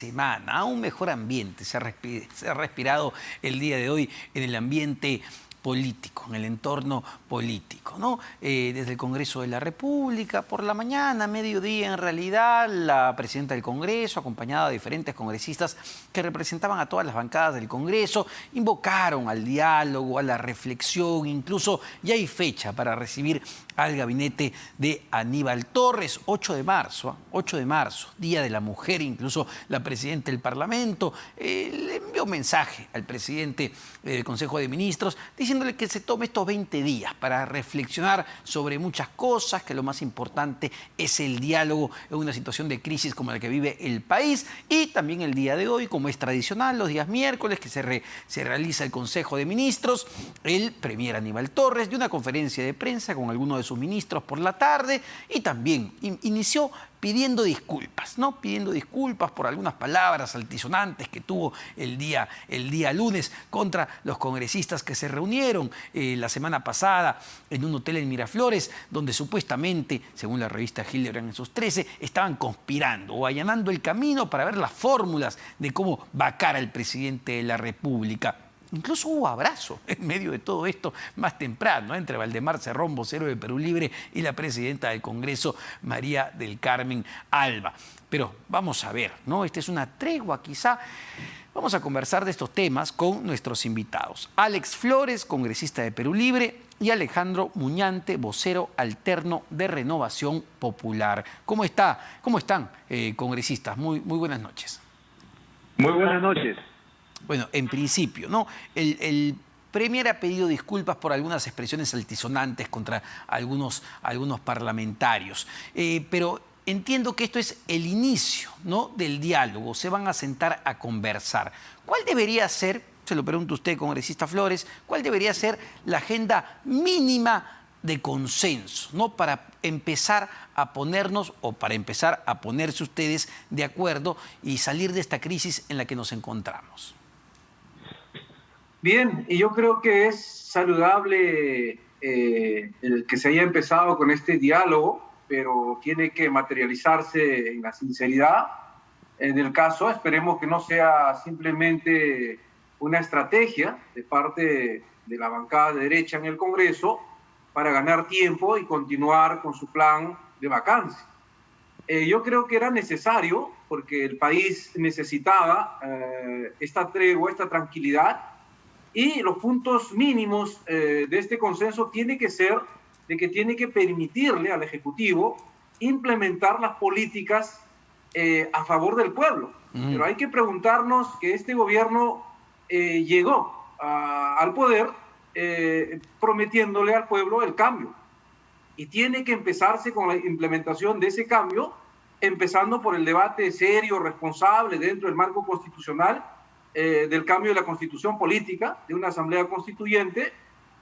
semana, a un mejor ambiente se ha respirado el día de hoy en el ambiente político, en el entorno político, ¿no? Desde el Congreso de la República, por la mañana, mediodía en realidad, la presidenta del Congreso, acompañada de diferentes congresistas que representaban a todas las bancadas del Congreso, invocaron al diálogo, a la reflexión, incluso ya hay fecha para recibir al gabinete de Aníbal Torres, 8 de marzo, Día de la Mujer. Incluso la presidenta del Parlamento le envió un mensaje al presidente del Consejo de Ministros diciéndole que se tome estos 20 días para reflexionar sobre muchas cosas, que lo más importante es el diálogo en una situación de crisis como la que vive el país. Y también el día de hoy, como es tradicional, los días miércoles que se realiza el Consejo de Ministros, el premier Aníbal Torres dio una conferencia de prensa con algunos de sus ministros por la tarde y también inició pidiendo disculpas, ¿no? Pidiendo disculpas por algunas palabras altisonantes que tuvo el día lunes contra los congresistas que se reunieron la semana pasada en un hotel en Miraflores, donde supuestamente, según la revista Hildebrand en sus 13, estaban conspirando o allanando el camino para ver las fórmulas de cómo vacar al presidente de la República. Incluso hubo abrazo en medio de todo esto más temprano, entre Valdemar Cerrón, vocero de Perú Libre, y la presidenta del Congreso, María del Carmen Alba. Pero vamos a ver, ¿no? Esta es una tregua quizá. Vamos a conversar de estos temas con nuestros invitados. Alex Flores, congresista de Perú Libre, y Alejandro Muñante, vocero alterno de Renovación Popular. ¿Cómo están, congresistas? Muy buenas noches. Muy buenas noches. Bueno, en principio, ¿no? El premier ha pedido disculpas por algunas expresiones altisonantes contra algunos parlamentarios, pero entiendo que esto es el inicio, ¿no?, del diálogo. Se van a sentar a conversar. ¿Cuál debería ser, se lo pregunto a usted, congresista Flores, cuál debería ser la agenda mínima de consenso, ¿no?, para empezar a ponernos, o para empezar a ponerse ustedes de acuerdo y salir de esta crisis en la que nos encontramos? Bien, y yo creo que es saludable el que se haya empezado con este diálogo, pero tiene que materializarse en la sinceridad. En el caso, esperemos que no sea simplemente una estrategia de parte de la bancada de derecha en el Congreso para ganar tiempo y continuar con su plan de vacancia. Yo creo que era necesario, porque el país necesitaba esta tregua, esta tranquilidad, y los puntos mínimos de este consenso tiene que ser de que tiene que permitirle al Ejecutivo implementar las políticas a favor del pueblo. Pero hay que preguntarnos que este gobierno llegó al poder prometiéndole al pueblo el cambio. Y tiene que empezarse con la implementación de ese cambio, empezando por el debate serio, responsable, dentro del marco constitucional, del cambio de la constitución política, de una asamblea constituyente,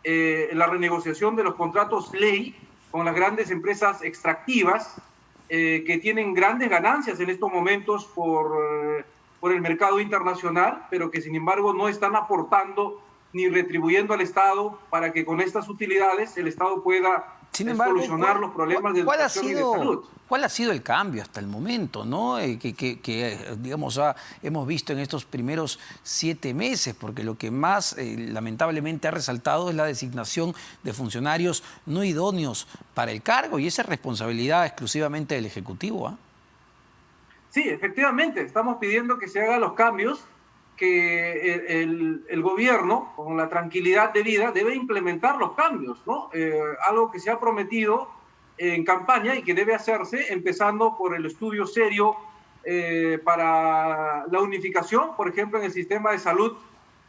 la renegociación de los contratos ley con las grandes empresas extractivas que tienen grandes ganancias en estos momentos por el mercado internacional, pero que sin embargo no están aportando ni retribuyendo al Estado para que con estas utilidades el Estado pueda solucionar los problemas de educación y de salud. ¿Cuál ha sido el cambio hasta el momento, ¿no?, que digamos, hemos visto en estos primeros 7 meses? Porque lo que más lamentablemente ha resaltado es la designación de funcionarios no idóneos para el cargo, y esa es responsabilidad exclusivamente del Ejecutivo, ¿eh? Sí, efectivamente, estamos pidiendo que se hagan los cambios, que el gobierno, con la tranquilidad debida, debe implementar los cambios, ¿no? Algo que se ha prometido en campaña y que debe hacerse, empezando por el estudio serio para la unificación, por ejemplo, en el sistema de salud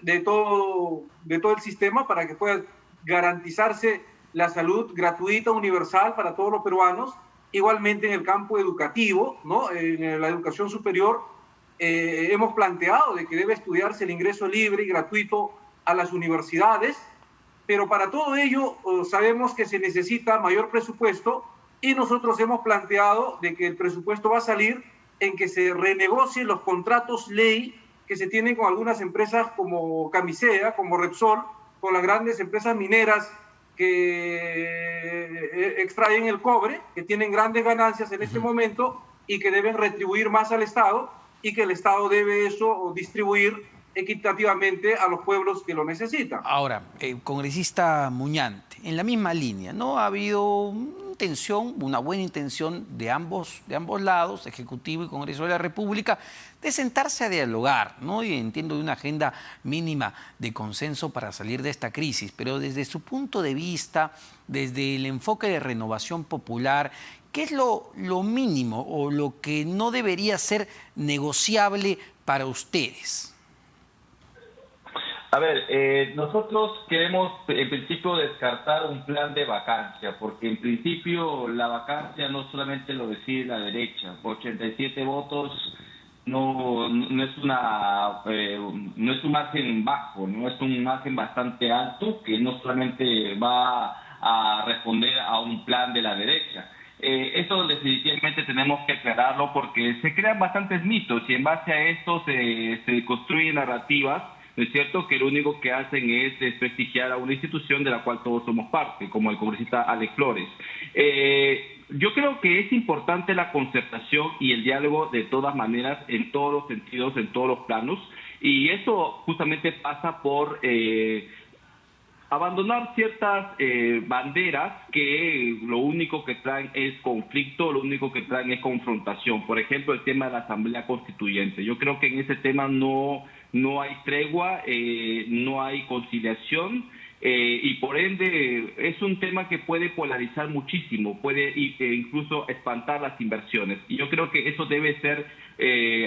de todo el sistema, para que pueda garantizarse la salud gratuita, universal para todos los peruanos. Igualmente en el campo educativo, ¿no?, en la educación superior, hemos planteado de que debe estudiarse el ingreso libre y gratuito a las universidades, pero para todo ello sabemos que se necesita mayor presupuesto, y nosotros hemos planteado de que el presupuesto va a salir en que se renegocien los contratos ley que se tienen con algunas empresas como Camisea, como Repsol, con las grandes empresas mineras que extraen el cobre, que tienen grandes ganancias en este momento y que deben retribuir más al Estado, y que el Estado debe eso distribuir equitativamente a los pueblos que lo necesitan. Ahora, congresista Muñante, en la misma línea, ¿no? Ha habido una buena intención de ambos lados, Ejecutivo y Congreso de la República, de sentarse a dialogar, ¿no? Y entiendo de una agenda mínima de consenso para salir de esta crisis, pero desde su punto de vista, desde el enfoque de renovación popular, ¿qué es lo mínimo o lo que no debería ser negociable para ustedes? A ver, nosotros queremos en principio descartar un plan de vacancia, porque en principio la vacancia no solamente lo decide la derecha, 87 votos no es no es un margen bajo, no es un margen bastante alto que no solamente va a responder a un plan de la derecha. Esto definitivamente tenemos que aclararlo porque se crean bastantes mitos y en base a esto se construyen narrativas. Es cierto que lo único que hacen es desprestigiar a una institución de la cual todos somos parte, como el congresista Alex Flores. Yo creo que es importante la concertación y el diálogo de todas maneras, en todos los sentidos, en todos los planos, y eso justamente pasa por abandonar ciertas banderas que lo único que traen es conflicto, lo único que traen es confrontación. Por ejemplo, el tema de la Asamblea Constituyente. Yo creo que en ese tema no hay tregua, no hay conciliación y por ende es un tema que puede polarizar muchísimo, puede incluso espantar las inversiones. Y yo creo que eso debe ser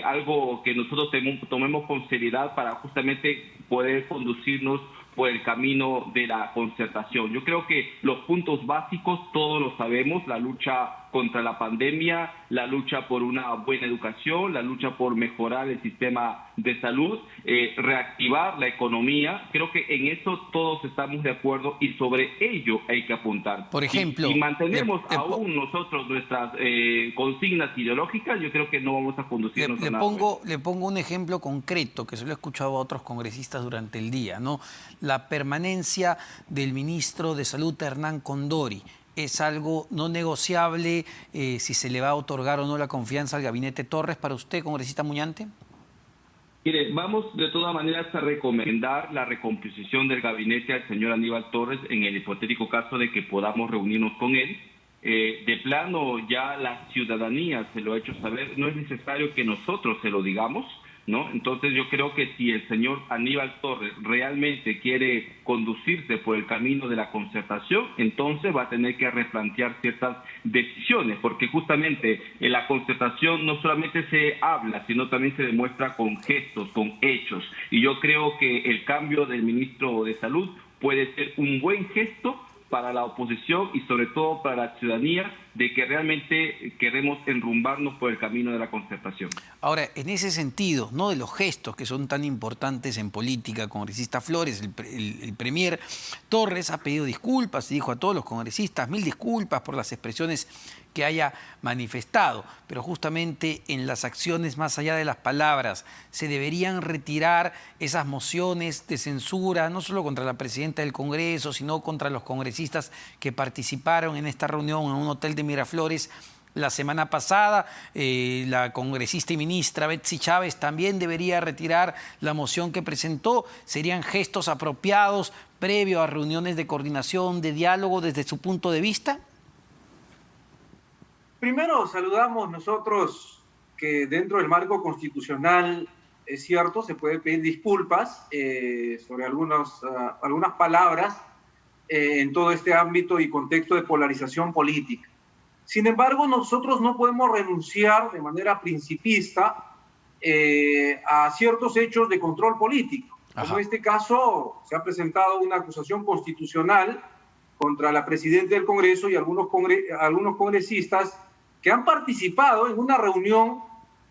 algo que nosotros tomemos con seriedad para justamente poder conducirnos por el camino de la concertación. Yo creo que los puntos básicos todos los sabemos: la lucha contra la pandemia, la lucha por una buena educación, la lucha por mejorar el sistema de salud, reactivar la economía. Creo que en eso todos estamos de acuerdo y sobre ello hay que apuntar. Por ejemplo, si mantenemos aún nosotros nuestras consignas ideológicas, yo creo que no vamos a conducirnos a nada. Le pongo un ejemplo concreto que se lo he escuchado a otros congresistas durante el día, ¿no? La permanencia del ministro de Salud, Hernán Condori. ¿Es algo no negociable si se le va a otorgar o no la confianza al gabinete Torres para usted, congresista Muñante? Mire, vamos de todas maneras a recomendar la recomposición del gabinete al señor Aníbal Torres en el hipotético caso de que podamos reunirnos con él. De plano ya la ciudadanía se lo ha hecho saber, no es necesario que nosotros se lo digamos, ¿no? Entonces yo creo que si el señor Aníbal Torres realmente quiere conducirse por el camino de la concertación, entonces va a tener que replantear ciertas decisiones, porque justamente en la concertación no solamente se habla, sino también se demuestra con gestos, con hechos. Y yo creo que el cambio del ministro de Salud puede ser un buen gesto para la oposición y sobre todo para la ciudadanía, de que realmente queremos enrumbarnos por el camino de la concertación. Ahora, en ese sentido, ¿no?, de los gestos que son tan importantes en política, congresista Flores, el premier Torres ha pedido disculpas y dijo a todos los congresistas 1000 disculpas por las expresiones que haya manifestado, pero justamente en las acciones más allá de las palabras, se deberían retirar esas mociones de censura, no solo contra la presidenta del Congreso, sino contra los congresistas que participaron en esta reunión en un hotel de Miraflores la semana pasada. La congresista y ministra Betsy Chávez también debería retirar la moción que presentó. ¿Serían gestos apropiados previo a reuniones de coordinación, de diálogo desde su punto de vista? Primero, saludamos nosotros que dentro del marco constitucional, es cierto, se puede pedir disculpas sobre algunas palabras en todo este ámbito y contexto de polarización política. Sin embargo, nosotros no podemos renunciar de manera principista a ciertos hechos de control político. Como en este caso, se ha presentado una acusación constitucional contra la presidenta del Congreso y algunos congresistas que han participado en una reunión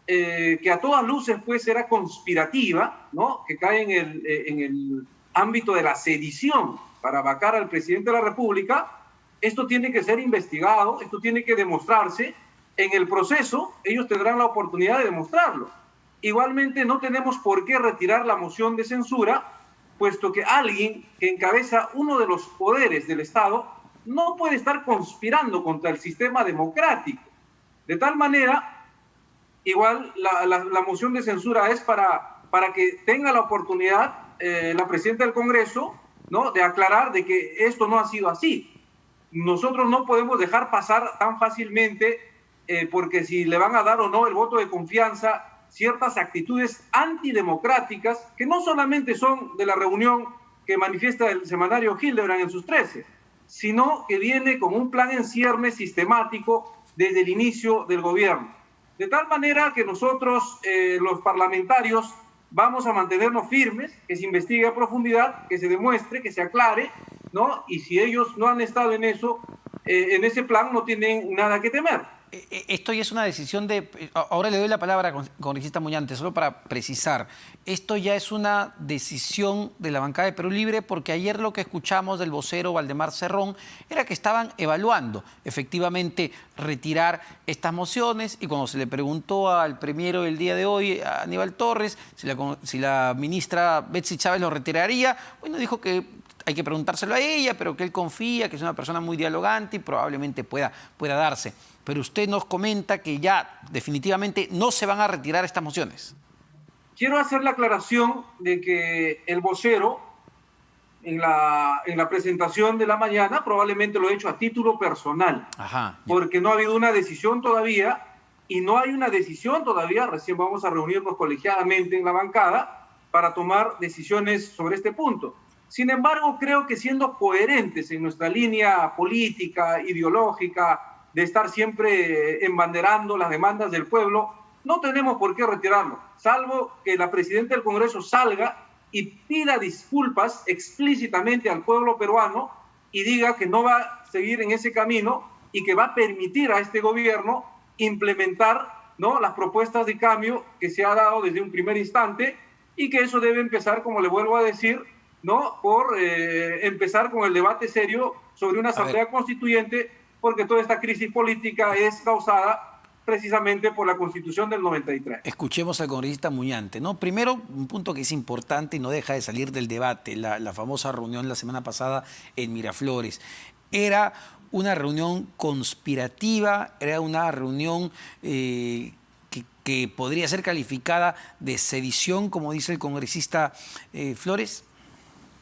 que a todas luces pues era conspirativa, ¿no?, que cae en el ámbito de la sedición para vacar al presidente de la República. Esto tiene que ser investigado, esto tiene que demostrarse. En el proceso ellos tendrán la oportunidad de demostrarlo. Igualmente no tenemos por qué retirar la moción de censura, puesto que alguien que encabeza uno de los poderes del Estado no puede estar conspirando contra el sistema democrático. De tal manera igual la moción de censura es para que tenga la oportunidad la presidenta del Congreso, ¿no?, de aclarar de que esto no ha sido así. Nosotros no podemos dejar pasar tan fácilmente, porque si le van a dar o no el voto de confianza, ciertas actitudes antidemocráticas que no solamente son de la reunión que manifiesta el semanario Hildebrand en sus 13, sino que viene con un plan en ciernes sistemático desde el inicio del gobierno. De tal manera que nosotros, los parlamentarios, vamos a mantenernos firmes, que se investigue a profundidad, que se demuestre, que se aclare, ¿no? Y si ellos no han estado en eso, en ese plan, no tienen nada que temer. Esto ya es una decisión de... Ahora le doy la palabra al congresista Muñante, solo para precisar. Esto ya es una decisión de la bancada de Perú Libre, porque ayer lo que escuchamos del vocero Valdemar Cerrón era que estaban evaluando efectivamente retirar estas mociones, y cuando se le preguntó al premiero el día de hoy, a Aníbal Torres, si la ministra Betsy Chávez lo retiraría, bueno, dijo que hay que preguntárselo a ella, pero que él confía, que es una persona muy dialogante y probablemente pueda darse. Pero usted nos comenta que ya definitivamente no se van a retirar estas mociones. Quiero hacer la aclaración de que el vocero, en la presentación de la mañana, probablemente lo ha hecho a título personal. Ajá, porque no ha habido una decisión todavía, y no hay una decisión todavía. Recién vamos a reunirnos colegiadamente en la bancada para tomar decisiones sobre este punto. Sin embargo, creo que siendo coherentes en nuestra línea política, ideológica, de estar siempre embanderando las demandas del pueblo, no tenemos por qué retirarlo, salvo que la presidenta del Congreso salga y pida disculpas explícitamente al pueblo peruano y diga que no va a seguir en ese camino y que va a permitir a este gobierno implementar, ¿no?, las propuestas de cambio que se ha dado desde un primer instante, y que eso debe empezar, como le vuelvo a decir, ¿no?, por empezar con el debate serio sobre una asamblea constituyente, porque toda esta crisis política es causada precisamente por la Constitución del 93. Escuchemos al congresista Muñante, ¿no? Primero, un punto que es importante y no deja de salir del debate, la famosa reunión la semana pasada en Miraflores. Era una reunión conspirativa, era una reunión que podría ser calificada de sedición, como dice el congresista Flores.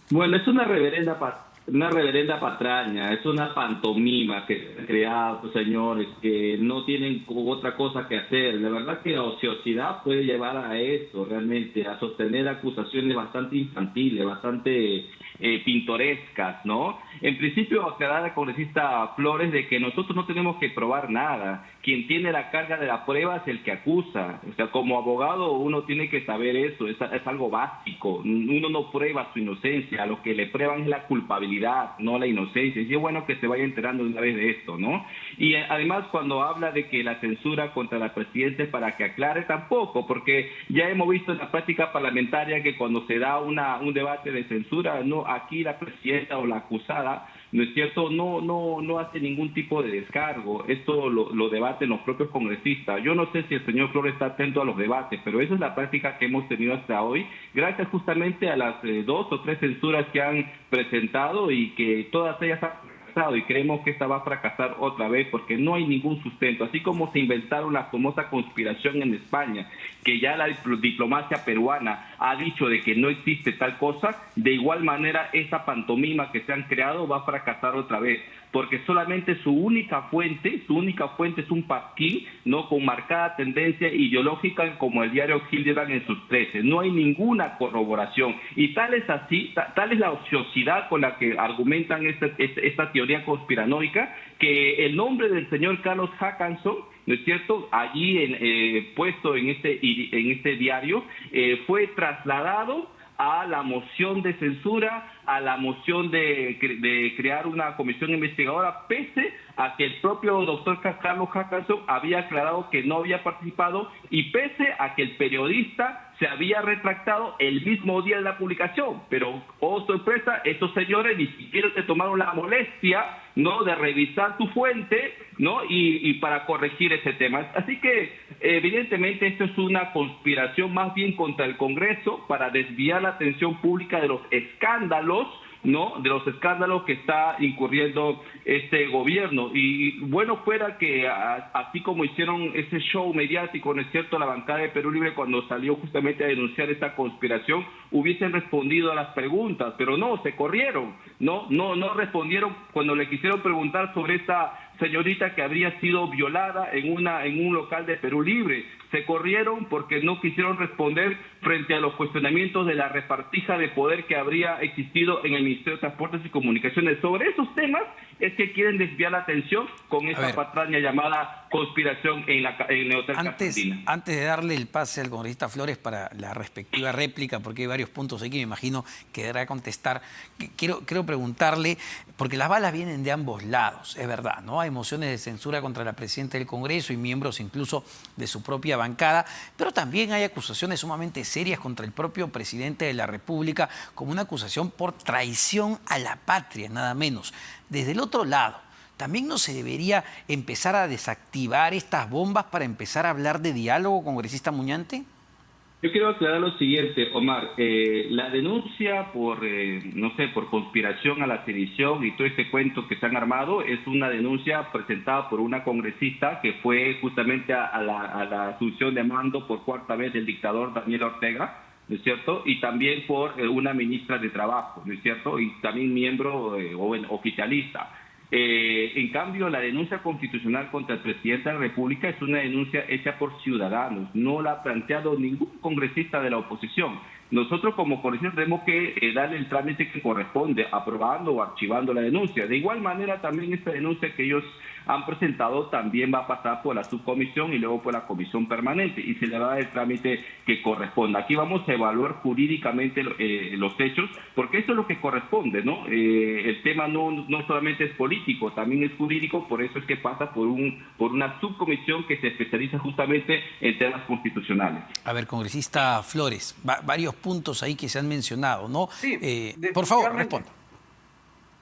Bueno, es una reverenda patraña, es una pantomima que se han creado, señores, que no tienen otra cosa que hacer. La verdad que la ociosidad puede llevar a eso, realmente, a sostener acusaciones bastante infantiles, bastante pintorescas, ¿no? En principio, aclarar al congresista Flores de que nosotros no tenemos que probar nada. Quien tiene la carga de la prueba es el que acusa. O sea, como abogado uno tiene que saber eso, es algo básico. Uno no prueba su inocencia, lo que le prueban es la culpabilidad, no la inocencia. Y es bueno que se vaya enterando de una vez de esto, ¿no? Y además, cuando habla de que la censura contra la presidenta es para que aclare, tampoco, porque ya hemos visto en la práctica parlamentaria que cuando se da un debate de censura, no, aquí la presidenta o la acusada, ¿no es cierto?, no hace ningún tipo de descargo. Esto lo debaten los propios congresistas. Yo no sé si el señor Flores está atento a los debates, pero esa es la práctica que hemos tenido hasta hoy, gracias justamente a las 2 o 3 censuras que han presentado, y que todas ellas han fracasado, y creemos que esta va a fracasar otra vez porque no hay ningún sustento. Así como se inventaron la famosa conspiración en España, que ya la diplomacia peruana ha dicho de que no existe tal cosa, de igual manera esa pantomima que se han creado va a fracasar otra vez, porque solamente su única fuente es un pasquín, ¿no?, con marcada tendencia ideológica, como el diario Hildebrand en sus 13. No hay ninguna corroboración, y tal es la ociosidad con la que argumentan esta teoría conspiranoica, que el nombre del señor Carlos Hackanson, ¿no es cierto?, allí puesto en este diario, fue trasladado a la moción de censura, a la moción de crear una comisión investigadora, pese a que el propio doctor Carlos Hackanson había aclarado que no había participado, y pese a que el periodista se había retractado el mismo día de la publicación. Pero, oh sorpresa, estos señores ni siquiera se tomaron la molestia, ¿no?, de revisar su fuente, ¿no?, y para corregir ese tema. Así que, evidentemente, esto es una conspiración más bien contra el Congreso para desviar la atención pública de los escándalos, ¿no?, de los escándalos que está incurriendo este gobierno. Y bueno, fuera que así como hicieron ese show mediático, ¿no es cierto?, la bancada de Perú Libre cuando salió justamente a denunciar esta conspiración, hubiesen respondido a las preguntas, pero no, se corrieron, no respondieron cuando le quisieron preguntar sobre esta señorita que habría sido violada en un local de Perú Libre. Se corrieron porque no quisieron responder frente a los cuestionamientos de la repartija de poder que habría existido en el Ministerio de Transportes y Comunicaciones. Sobre esos temas es que quieren desviar la atención con esta patraña llamada conspiración en el Hotel Castantina. Antes de darle el pase al congresista Flores para la respectiva réplica, porque hay varios puntos ahí que me imagino que deberá contestar, quiero preguntarle, porque las balas vienen de ambos lados, es verdad, ¿no? Hay mociones de censura contra la presidenta del Congreso y miembros incluso de su propia bancada, pero también hay acusaciones sumamente serias contra el propio presidente de la República, como una acusación por traición a la patria, nada menos. Desde el otro lado, ¿también no se debería empezar a desactivar estas bombas para empezar a hablar de diálogo, congresista Muñante? Yo quiero aclarar lo siguiente, Omar. La denuncia por conspiración a la sedición y todo este cuento que se han armado es una denuncia presentada por una congresista que fue justamente a la asunción de mando por cuarta vez del dictador Daniel Ortega, ¿no es cierto? Y también por una ministra de Trabajo, ¿no es cierto? Y también miembro oficialista. En cambio, la denuncia constitucional contra el presidente de la República es una denuncia hecha por ciudadanos, no la ha planteado ningún congresista de la oposición. Nosotros como congresistas tenemos que darle el trámite que corresponde, aprobando o archivando la denuncia. De igual manera, también esta denuncia que ellos han presentado también va a pasar por la subcomisión y luego por la comisión permanente y se le va a dar el trámite que corresponda. Aquí vamos a evaluar jurídicamente los hechos, porque eso es lo que corresponde, ¿no? El tema no solamente es político, también es jurídico, por eso es que pasa por una subcomisión que se especializa justamente en temas constitucionales. A ver, congresista Flores, varios puntos ahí que se han mencionado, ¿no? Sí, por favor, responda.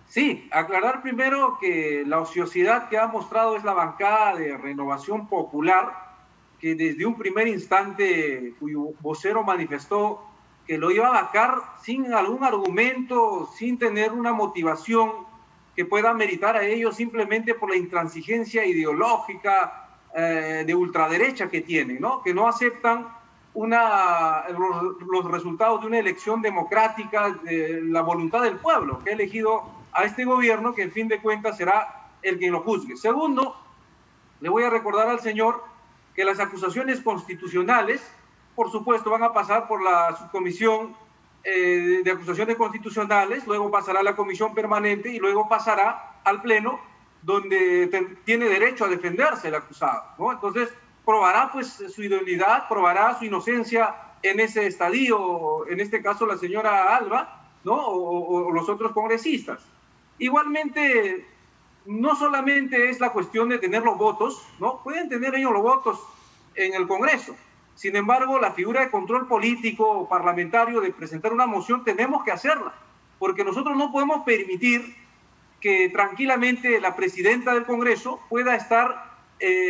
Sí, aclarar primero que la ociosidad que ha mostrado es la bancada de Renovación Popular, que desde un primer instante, cuyo vocero manifestó que lo iba a vacar sin algún argumento, sin tener una motivación que pueda meritar a ellos simplemente por la intransigencia ideológica de ultraderecha que tienen, ¿no? Que no aceptan los resultados de una elección democrática, de la voluntad del pueblo, que ha elegido a este gobierno, que en fin de cuentas será el que lo juzgue. Segundo, le voy a recordar al señor que las acusaciones constitucionales, por supuesto, van a pasar por la subcomisión de acusaciones constitucionales, luego pasará a la comisión permanente y luego pasará al pleno, donde tiene derecho a defenderse el acusado, ¿no? Entonces, probará pues su idoneidad, probará su inocencia en ese estadio, en este caso la señora Alba, ¿no? O los otros congresistas. Igualmente, no solamente es la cuestión de tener los votos, ¿no? Pueden tener ellos los votos en el Congreso. Sin embargo, la figura de control político o parlamentario de presentar una moción tenemos que hacerla, porque nosotros no podemos permitir que tranquilamente la presidenta del Congreso pueda estar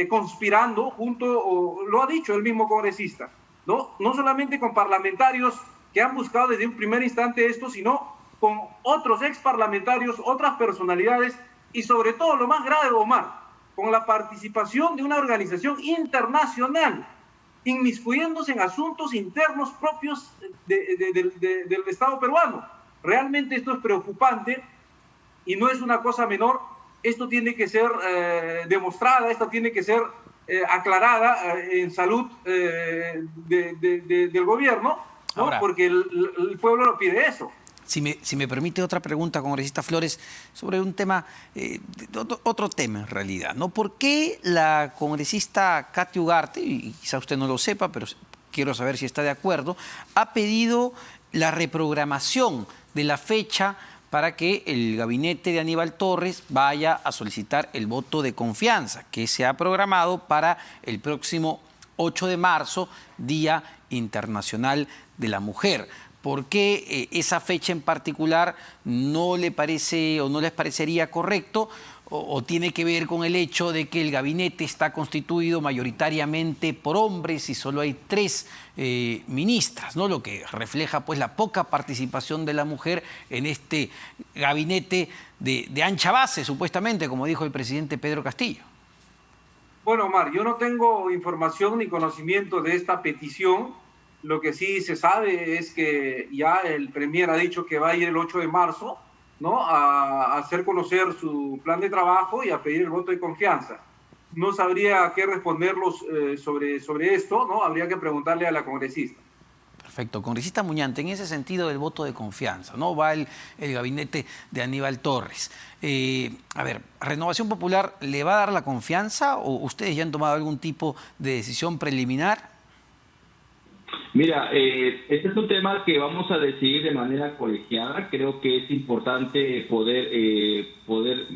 conspirando junto, lo ha dicho el mismo congresista, no solamente con parlamentarios que han buscado desde un primer instante esto, sino con otros ex parlamentarios, otras personalidades y sobre todo lo más grave, Omar, con la participación de una organización internacional inmiscuyéndose en asuntos internos propios del Estado peruano. Realmente esto es preocupante y no es una cosa menor. Esto tiene que ser demostrada, esto tiene que ser aclarada en salud del gobierno, ¿no? Ahora, porque el pueblo lo pide eso. Si me permite otra pregunta, congresista Flores, sobre un tema, otro tema en realidad, ¿no? ¿Por qué la congresista Katy Ugarte, y quizá usted no lo sepa, pero quiero saber si está de acuerdo, ha pedido la reprogramación de la fecha para que el gabinete de Aníbal Torres vaya a solicitar el voto de confianza, que se ha programado para el próximo 8 de marzo, Día Internacional de la Mujer? por qué esa fecha en particular no le parece o no les parecería correcto, o tiene que ver con el hecho de que el gabinete está constituido mayoritariamente por hombres y solo hay 3 ministras, ¿no? Lo que refleja pues la poca participación de la mujer en este gabinete de ancha base, supuestamente, como dijo el presidente Pedro Castillo. Bueno, Omar, yo no tengo información ni conocimiento de esta petición. Lo que sí se sabe es que ya el Premier ha dicho que va a ir el 8 de marzo, ¿no?, a hacer conocer su plan de trabajo y a pedir el voto de confianza. No sabría qué responderlos sobre esto, ¿no? Habría que preguntarle a la congresista. Perfecto. Congresista Muñante, en ese sentido del voto de confianza, ¿no? Va el gabinete de Aníbal Torres. A ver, ¿Renovación Popular le va a dar la confianza o ustedes ya han tomado algún tipo de decisión preliminar? Mira, este es un tema que vamos a decidir de manera colegiada. Creo que es importante poder poner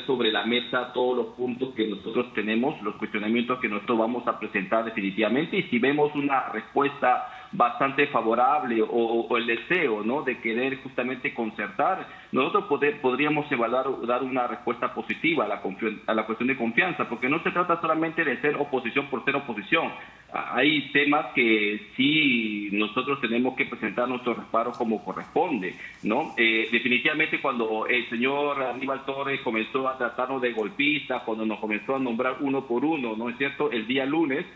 sobre la mesa todos los puntos que nosotros tenemos, los cuestionamientos que nosotros vamos a presentar definitivamente, y si vemos una respuesta bastante favorable o el deseo, ¿no?, de querer justamente concertar, nosotros podríamos evaluar, dar una respuesta positiva a la cuestión de confianza, porque no se trata solamente de ser oposición por ser oposición. Hay temas que sí nosotros tenemos que presentar nuestros reparos como corresponde, ¿no? Definitivamente cuando el señor Aníbal Torres comenzó a tratarnos de golpistas, cuando nos comenzó a nombrar uno por uno, ¿no es cierto?, el día lunes,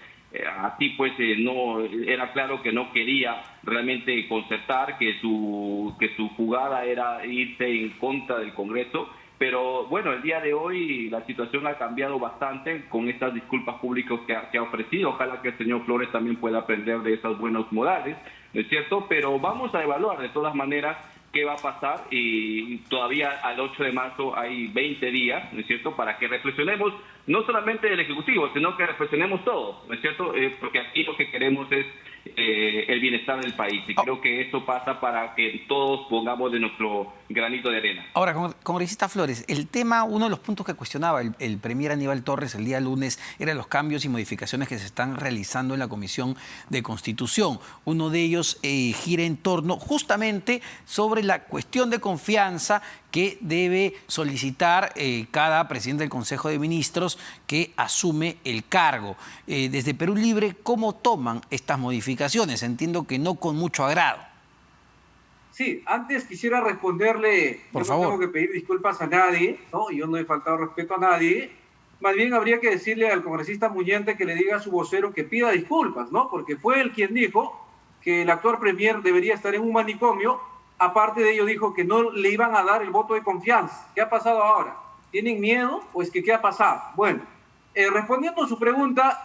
así pues no era claro que no quería realmente concertar, que su jugada era irse en contra del Congreso. Pero bueno, el día de hoy la situación ha cambiado bastante con estas disculpas públicas que ha ofrecido. Ojalá que el señor Flores también pueda aprender de esos buenos modales, ¿no es cierto? Pero vamos a evaluar de todas maneras qué va a pasar, y todavía al 8 de marzo hay 20 días, ¿no es cierto?, para que reflexionemos, no solamente del Ejecutivo, sino que reflexionemos todos, ¿no es cierto?, porque aquí lo que queremos es el bienestar del país, y creo que esto pasa para que todos pongamos de nuestro granito de arena. Ahora, congresista Flores, el tema, uno de los puntos que cuestionaba el premier Aníbal Torres el día lunes eran los cambios y modificaciones que se están realizando en la Comisión de Constitución. Uno de ellos gira en torno justamente sobre la cuestión de confianza que debe solicitar cada presidente del Consejo de Ministros que asume el cargo. Desde Perú Libre, ¿cómo toman estas modificaciones? Entiendo que no con mucho agrado. Sí, antes quisiera responderle, por yo favor. No tengo que pedir disculpas a nadie, ¿no? Yo no he faltado respeto a nadie. Más bien habría que decirle al congresista Muñante que le diga a su vocero que pida disculpas, ¿no? Porque fue él quien dijo que el actual premier debería estar en un manicomio. Aparte de ello, dijo que no le iban a dar el voto de confianza. ¿Qué ha pasado ahora? ¿Tienen miedo? Pues ¿qué ha pasado? Bueno, respondiendo a su pregunta,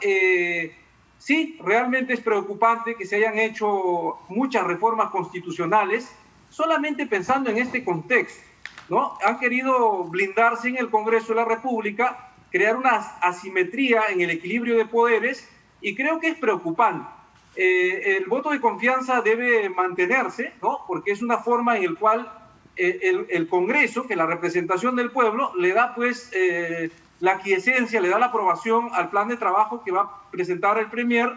sí, realmente es preocupante que se hayan hecho muchas reformas constitucionales solamente pensando en este contexto, ¿no? Han querido blindarse en el Congreso de la República, crear una asimetría en el equilibrio de poderes, y creo que es preocupante. El voto de confianza debe mantenerse, ¿no? Porque es una forma en la cual el Congreso, que es la representación del pueblo, le da pues la aquiescencia, le da la aprobación al plan de trabajo que va a presentar el Premier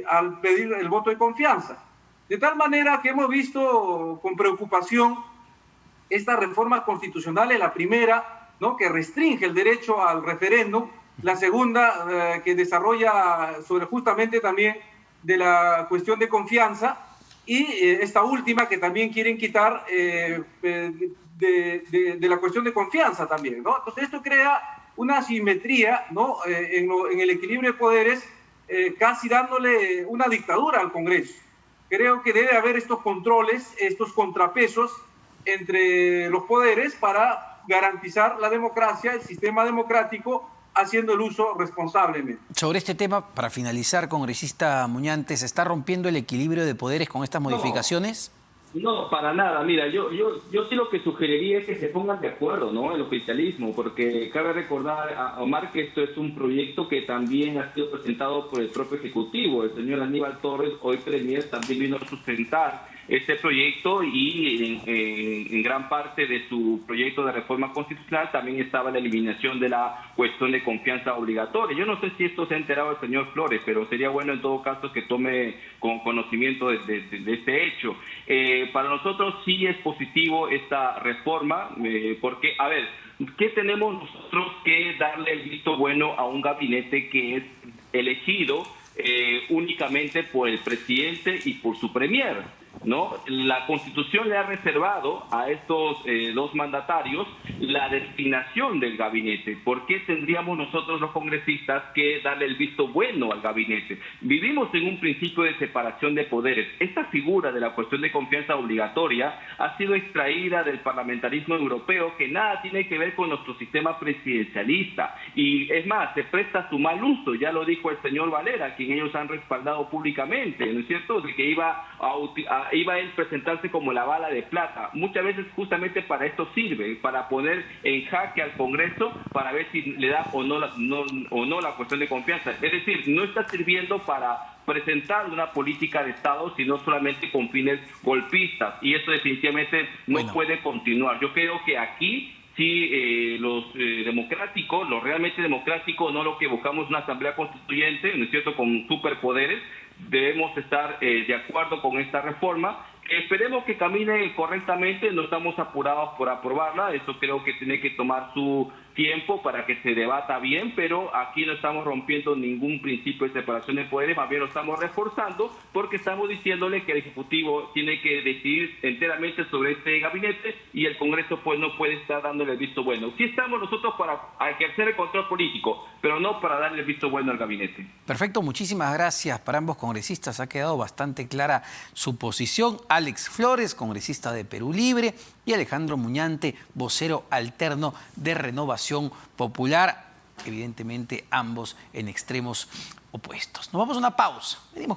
al pedir el voto de confianza. De tal manera que hemos visto con preocupación esta reforma constitucional, la primera, ¿no?, que restringe el derecho al referéndum, la segunda que desarrolla sobre justamente también de la cuestión de confianza, y esta última que también quieren quitar de la cuestión de confianza también, ¿no? Entonces esto crea una asimetría, ¿no?, en el equilibrio de poderes, casi dándole una dictadura al Congreso. Creo que debe haber estos controles, estos contrapesos entre los poderes para garantizar la democracia, el sistema democrático, haciendo el uso responsablemente. Sobre este tema, para finalizar, congresista Muñante, ¿se está rompiendo el equilibrio de poderes con estas modificaciones? No, para nada. Mira, yo sí lo que sugeriría es que se pongan de acuerdo, ¿no?, el oficialismo, porque cabe recordar a Omar que esto es un proyecto que también ha sido presentado por el propio Ejecutivo. El señor Aníbal Torres, hoy premier, también vino a sustentar este proyecto y en gran parte de su proyecto de reforma constitucional también estaba la eliminación de la cuestión de confianza obligatoria. Yo no sé si esto se ha enterado el señor Flores, pero sería bueno en todo caso que tome con conocimiento de este hecho. Para nosotros sí es positivo esta reforma, porque, a ver, ¿qué tenemos nosotros que darle el visto bueno a un gabinete que es elegido únicamente por el presidente y por su premier, ¿no? La Constitución le ha reservado a estos dos mandatarios la designación del gabinete. ¿Por qué tendríamos nosotros los congresistas que darle el visto bueno al gabinete? Vivimos en un principio de separación de poderes. Esta figura de la cuestión de confianza obligatoria ha sido extraída del parlamentarismo europeo, que nada tiene que ver con nuestro sistema presidencialista. Y es más, se presta su mal uso, ya lo dijo el señor Valera, quien ellos han respaldado públicamente, ¿no es cierto?, de que iba a él presentarse como la bala de plata. Muchas veces justamente para esto sirve, para poner en jaque al Congreso, para ver si le da o no la cuestión de confianza. Es decir, no está sirviendo para presentar una política de Estado, sino solamente con fines golpistas, y eso definitivamente no puede continuar. Yo creo que aquí sí, los democráticos, lo realmente democrático, no lo que buscamos una asamblea constituyente, ¿no es cierto?, con superpoderes, debemos estar de acuerdo con esta reforma. Esperemos que camine correctamente, no estamos apurados por aprobarla, eso creo que tiene que tomar su tiempo para que se debata bien, pero aquí no estamos rompiendo ningún principio de separación de poderes, más bien lo estamos reforzando, porque estamos diciéndole que el Ejecutivo tiene que decidir enteramente sobre este gabinete y el Congreso pues no puede estar dándole el visto bueno. Sí estamos nosotros para ejercer el control político, pero no para darle el visto bueno al gabinete. Perfecto, muchísimas gracias para ambos congresistas. Ha quedado bastante clara su posición. Alex Flores, congresista de Perú Libre, y Alejandro Muñante, vocero alterno de Renovación Popular, evidentemente ambos en extremos opuestos. Nos vamos a una pausa. Venimos con